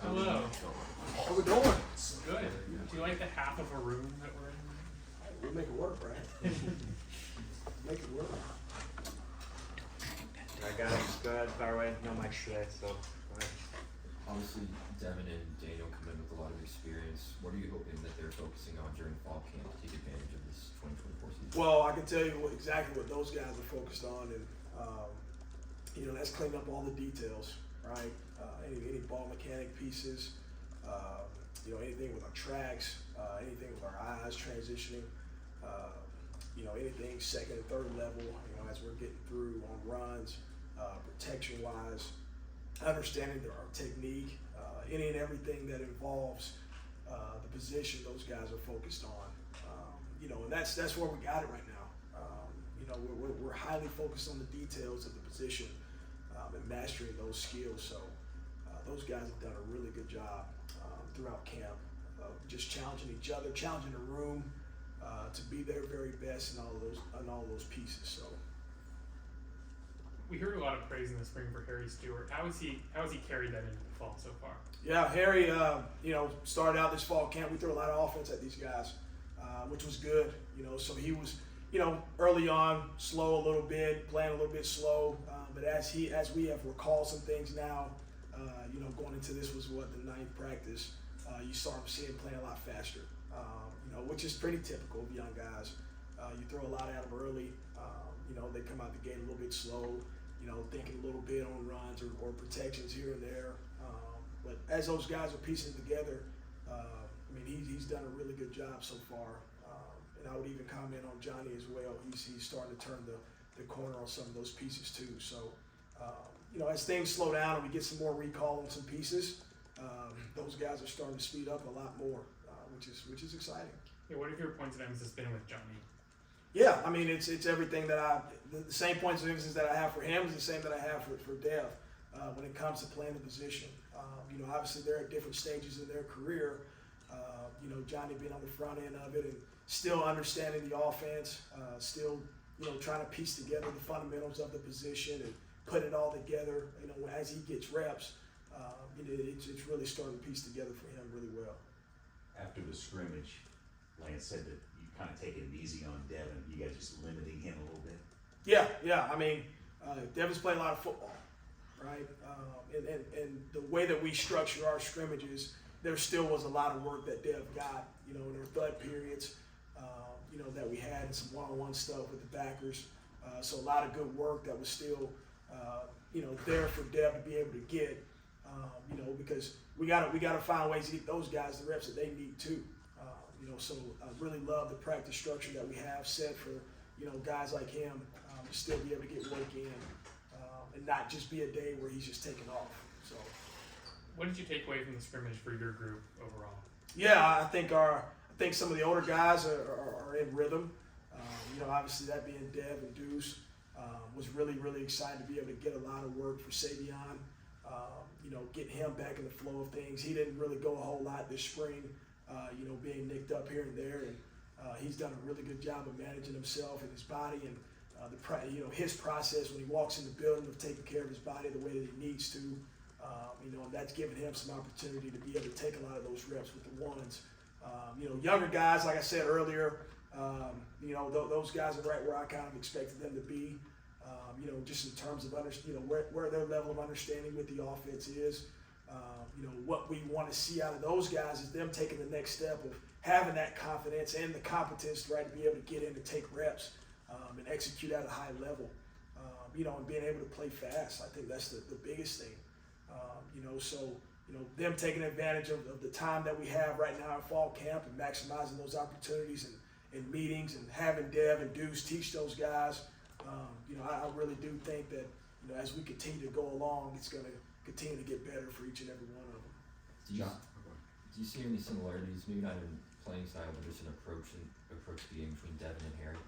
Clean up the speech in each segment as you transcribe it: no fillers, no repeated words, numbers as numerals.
Hello. How we doing? Good. Do you like the half of a room that we're in? We'll make it work, right? Make it work. Alright guys, go ahead, fire away, no mic today, so go ahead. Obviously, Devin and Daniel come in with a lot of experience. What are you hoping that they're focusing on during fall camp to take advantage of this 2024 season? Well, I can tell you exactly what those guys are focused on, and that's cleaning up all the details, right? Any ball mechanic pieces, anything with our tracks, anything with our eyes transitioning, anything second and third level, as we're getting through on runs, protection-wise, understanding our technique, any and everything that involves the position those guys are focused on. And that's where we got it right now. We're highly focused on the details of the position and mastering those skills. So those guys have done a really good job throughout camp of just challenging each other, challenging the room to be their very best in all those pieces. So. We heard a lot of praise in the spring for Harry Stewart. How has he carried that into the fall so far? Yeah, Harry, started out this fall camp. We threw a lot of offense at these guys, which was good. So he was, early on slow a little bit, playing a little bit slow. But as we have recalled some things now, going into this was the 9th practice. You start seeing him playing a lot faster, which is pretty typical of young guys. You throw a lot at them early. They come out the gate a little bit slow, thinking a little bit on runs or protections here and there. But as those guys are piecing together, he's done a really good job so far. And I would even comment on Johnny as well. He's starting to turn the corner on some of those pieces too. So, as things slow down and we get some more recall on some pieces, those guys are starting to speed up a lot more, which is exciting. Yeah, what have your points of emphasis been with Johnny? Yeah, it's everything that the same points of emphasis that I have for him is the same that I have for Dev when it comes to playing the position. Obviously they're at different stages in their career. Johnny being on the front end of it and still understanding the offense, still trying to piece together the fundamentals of the position and put it all together. As he gets reps, it's really starting to piece together for him really well. After the scrimmage, Lance said that you kind of taking it easy on Devin. You guys just limiting him a little bit. Yeah. Devin's played a lot of football, right? And the way that we structure our scrimmages, there still was a lot of work that Dev got, in our thud periods, that we had and some one-on-one stuff with the backers. So a lot of good work that was still, there for Dev to be able to get, because we gotta find ways to get those guys the reps that they need too. So I really love the practice structure that we have set for, guys like him to still be able to get work in and not just be a day where he's just taking off. So, What did you take away from the scrimmage for your group overall? Yeah, I think some of the older guys are in rhythm. Obviously that being Dev and Deuce, was really, really excited to be able to get a lot of work for Savion. Get him back in the flow of things. He didn't really go a whole lot this spring, being nicked up here and there, and he's done a really good job of managing himself and his body and his process when he walks in the building of taking care of his body the way that he needs to. And that's given him some opportunity to be able to take a lot of those reps with the ones. Younger guys, like I said earlier, those guys are right where I kind of expected them to be. Just in terms of where their level of understanding with the offense is. What we want to see out of those guys is them taking the next step of having that confidence and the competence, right, to be able to get in and take reps and execute at a high level. And being able to play fast. I think that's the biggest thing. Them taking advantage of the time that we have right now in fall camp and maximizing those opportunities and meetings and having Dev and Deuce teach those guys. I really do think that, as we continue to go along, it's going to continue to get better for each and every one of them. Do you see any similarities, maybe not in playing style, but just an approach to the game between Devin and Harry?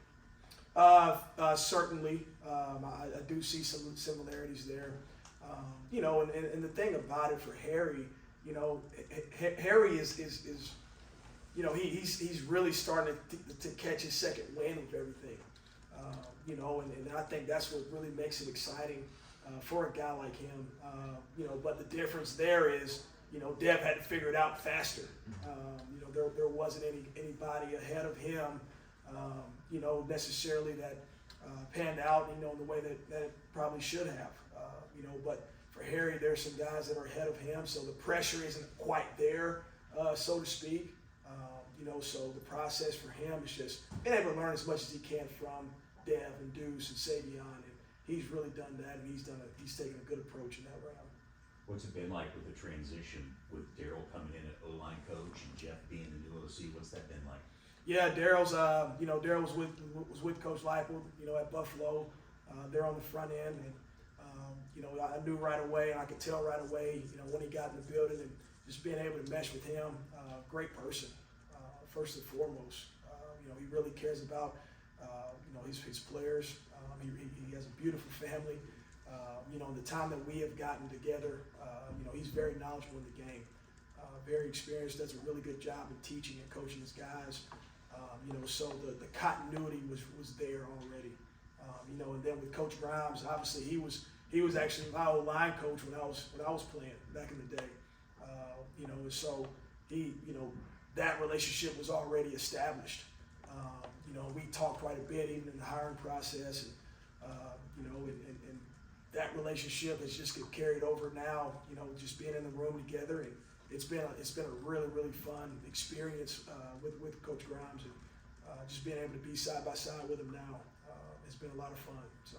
Certainly, I do see some similarities there. And the thing about it for Harry, Harry is he's really starting to catch his second wind of everything. And I think that's what really makes it exciting for a guy like him. But the difference there is, you know, Dev had to figure it out faster. You know, there wasn't anybody ahead of him, you know, necessarily that panned out, you know, in the way that it probably should have. You know, but for Harry, there's some guys that are ahead of him, so the pressure isn't quite there, so to speak. You know, so the process for him is just being able to learn as much as he can from Dev and Deuce and Savion, and he's really done that, and he's taken a good approach in that round. What's it been like with the transition with Daryl coming in at O-line coach and Jeff being the new OC? What's that been like? Yeah, Daryl's, you know, Daryl was with Coach Leipold, you know, at Buffalo. They're on the front end, and you know, I knew right away, and I could tell right away, you know, when he got in the building, and just being able to mesh with him. Great person, first and foremost. You know, he really cares about, you know, his players. He has a beautiful family. You know, in the time that we have gotten together, you know, he's very knowledgeable in the game, very experienced, does a really good job in teaching and coaching his guys. You know, so the continuity was there already. You know, and then with Coach Grimes, obviously he was actually my old line coach when I was playing back in the day. You know, and so you know, that relationship was already established. You know, we talked quite a bit even in the hiring process, and you know, and that relationship has just get carried over now. You know, just being in the room together, and it's been a really fun experience with Coach Grimes, and just being able to be side by side with him now has been a lot of fun. So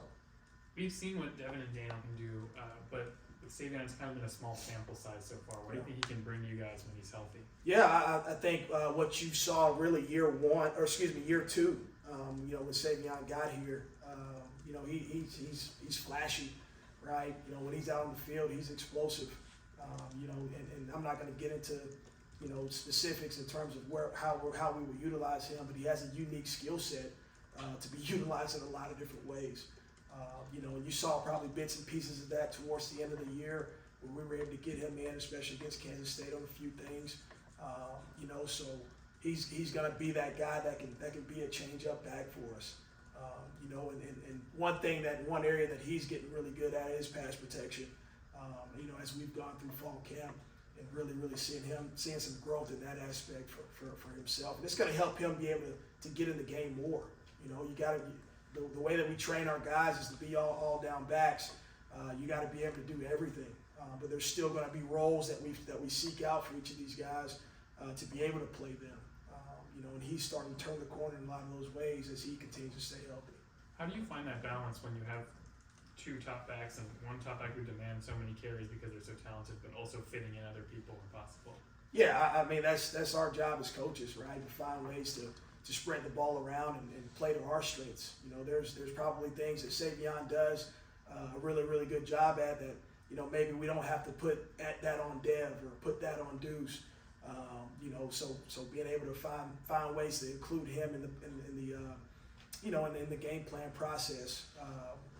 We've seen what Devin and Daniel can do, but with Savion, it's kind of been a small sample size so far. What do you think he can bring you guys when he's healthy? yeah, I think what you saw really year 2, you know, when Savion got here, you know, he's flashy, right? You know, when he's out on the field, he's explosive. You know, and I'm not going to get into, you know, specifics in terms of how we will utilize him, but he has a unique skill set to be utilized in a lot of different ways. You know, and you saw probably bits and pieces of that towards the end of the year when we were able to get him in, especially against Kansas State on a few things. You know, so he's going to be that guy that can be a change-up back for us. You know, and one area that he's getting really good at is pass protection. You know, as we've gone through fall camp and really seeing some growth in that aspect for himself. And it's going to help him be able to get in the game more. You know, you got to, the way that we train our guys is to be all down backs. You got to be able to do everything. But there's still going to be roles that we seek out for each of these guys to be able to play them. You know, and he's starting to turn the corner in a lot of those ways as he continues to stay healthy. How do you find that balance when you have two top backs and one top back who demands so many carries because they're so talented, but also fitting in other people when possible? Yeah, I mean that's our job as coaches, right? To find ways to spread the ball around and play to our strengths. You know, there's probably things that Savion does a really good job at that, you know, maybe we don't have to put that on Dev or put that on Deuce. You know, so being able to find ways to include him in the you know, in the game plan process,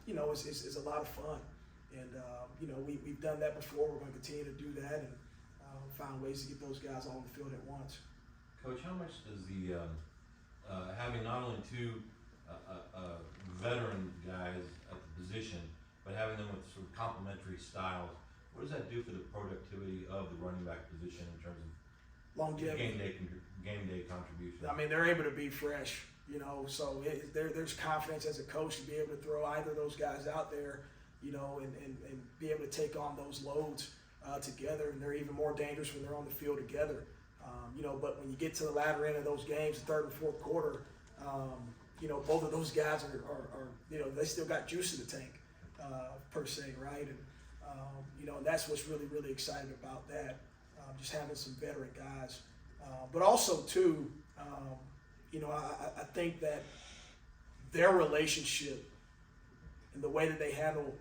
you know, is a lot of fun. And you know, we've done that before. We're going to continue to do that and find ways to get those guys all on the field at once. Coach, how much does the having not only two veteran guys at the position, but having them with sort of complementary styles, what does that do for the productivity of the running back position in terms of Longevity. game day contribution? I mean, they're able to be fresh, you know, so there's confidence as a coach to be able to throw either of those guys out there, you know, and be able to take on those loads together, and they're even more dangerous when they're on the field together. You know, but when you get to the latter end of those games, the third and fourth quarter, you know, both of those guys are you know, they still got juice in the tank, per se, right? And, you know, and that's what's really exciting about that, just having some veteran guys. But also, too, you know, I think that their relationship and the way that they handle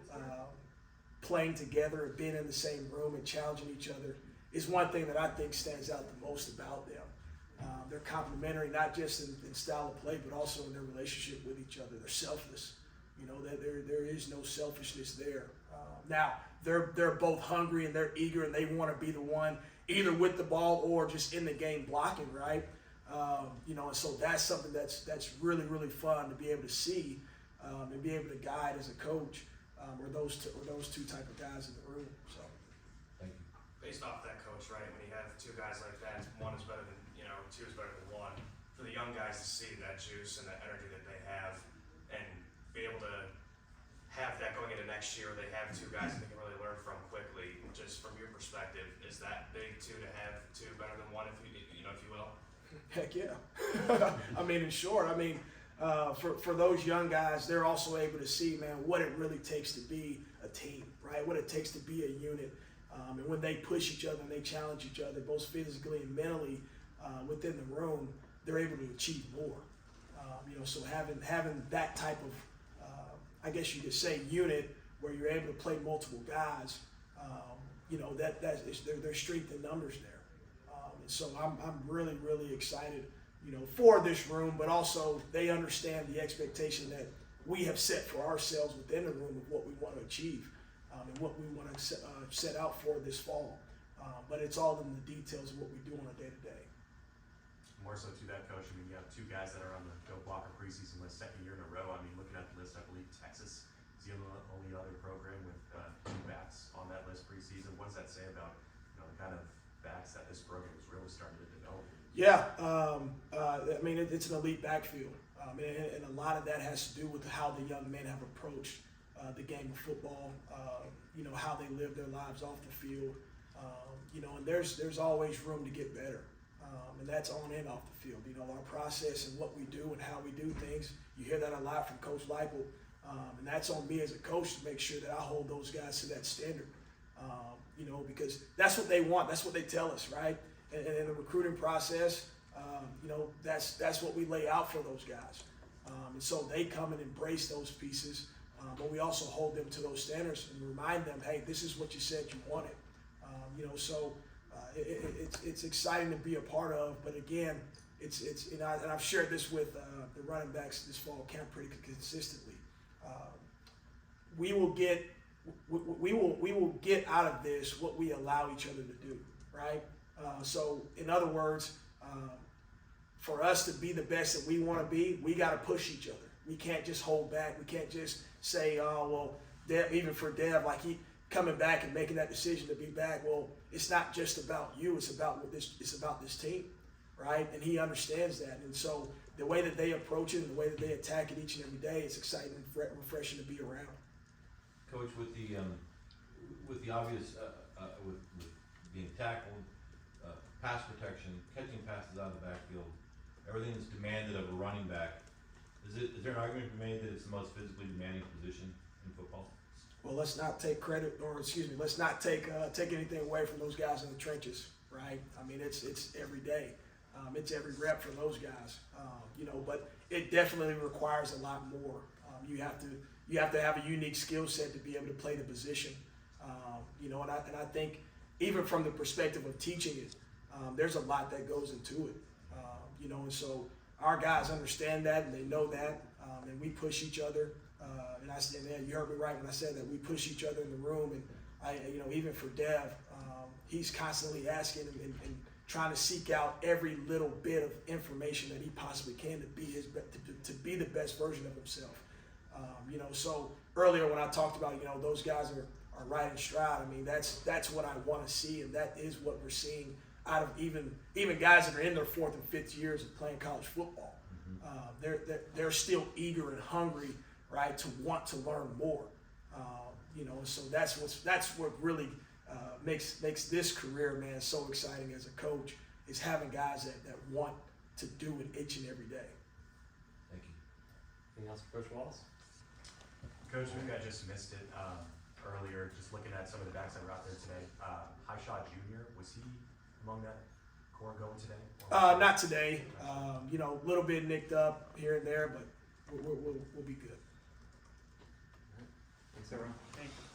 playing together and being in the same room and challenging each other is one thing that I think stands out the most about them. They're complementary, not just in style of play, but also in their relationship with each other. They're selfless. You know, there is no selfishness there. Now, they're both hungry and they're eager and they want to be the one either with the ball or just in the game blocking, right? You know, and so that's something that's really fun to be able to see and be able to guide as a coach or those two type of guys in the room. So, Thank you. Based off that, Coach, coach, right? When you have two guys like that, one is better than, two is better than one. For the young guys to see that juice and that energy that they have and be able to have that going into next year, they have two guys that they can really learn from quickly. Just from your perspective, is that big too to have two better than one, if you will? Heck yeah. I mean, in short, for those young guys, they're also able to see, man, what it really takes to be a team, right? What it takes to be a unit. And when they push each other and they challenge each other, both physically and mentally within the room, they're able to achieve more. So having that type of, I guess you could say, unit where you're able to play multiple guys, there's strength in numbers there. And so I'm really, really excited, for this room, but also they understand the expectation that we have set for ourselves within the room of what we want to achieve and what we want to set out for this fall. But it's all in the details of what we do on a day-to-day. More so to that, Coach, you have two guys that are on the Joe Blocker preseason list second year in a row. Looking at the list, I believe Texas is the only other program with two backs on that list preseason. What does that say about the kind of backs that this program is really starting to develop? Yeah, it's an elite backfield, and a lot of that has to do with how the young men have approached the game of football. How they live their lives off the field. And there's always room to get better. And that's on and off the field. Our process and what we do and how we do things. You hear that a lot from Coach Leipold. And that's on me as a coach to make sure that I hold those guys to that standard. Because that's what they want. That's what they tell us, right? And in the recruiting process, that's what we lay out for those guys. And so they come and embrace those pieces. But we also hold them to those standards and remind them, hey, this is what you said you wanted. It's exciting to be a part of, but again, and I've shared this with the running backs this fall camp pretty consistently. We will get out of this what we allow each other to do, right? So in other words, for us to be the best that we want to be, we got to push each other. We can't just hold back. We can't just say, oh well, Dev, even for Dev, like he coming back and making that decision to be back. Well, it's not just about you. It's about this team, right? And he understands that. And so the way that they approach it and the way that they attack it each and every day, it's exciting and refreshing to be around. Coach, with the obvious, with being tackled, pass protection, catching passes out of the backfield, everything that's demanded of a running back, is there an argument to be made that it's the most physically demanding position in football? Well, let's not take let's not take anything away from those guys in the trenches, right? It's every day. It's every rep for those guys, but it definitely requires a lot more. You have to have a unique skill set to be able to play the position, and I think even from the perspective of teaching it, there's a lot that goes into it, and so our guys understand that and they know that, and we push each other. And I said, man, you heard me right when I said that we push each other in the room. And even for Dev, he's constantly asking and trying to seek out every little bit of information that he possibly can to be the best version of himself. So earlier when I talked about, those guys are right in stride. That's what I want to see, and that is what we're seeing out of even guys that are in their 4th and 5th years of playing college football. They're still eager and hungry, right, to want to learn more. So that's what really makes this career, man, so exciting as a coach, is having guys that want to do it each and every day. Thank you. Anything else for Coach Wallace? Coach, maybe I just missed it earlier, just looking at some of the backs that were out there today. Highshot Jr., was he among that core going today? Not today. A little bit nicked up here and there, but we'll be good. Thanks, everyone. Thank you.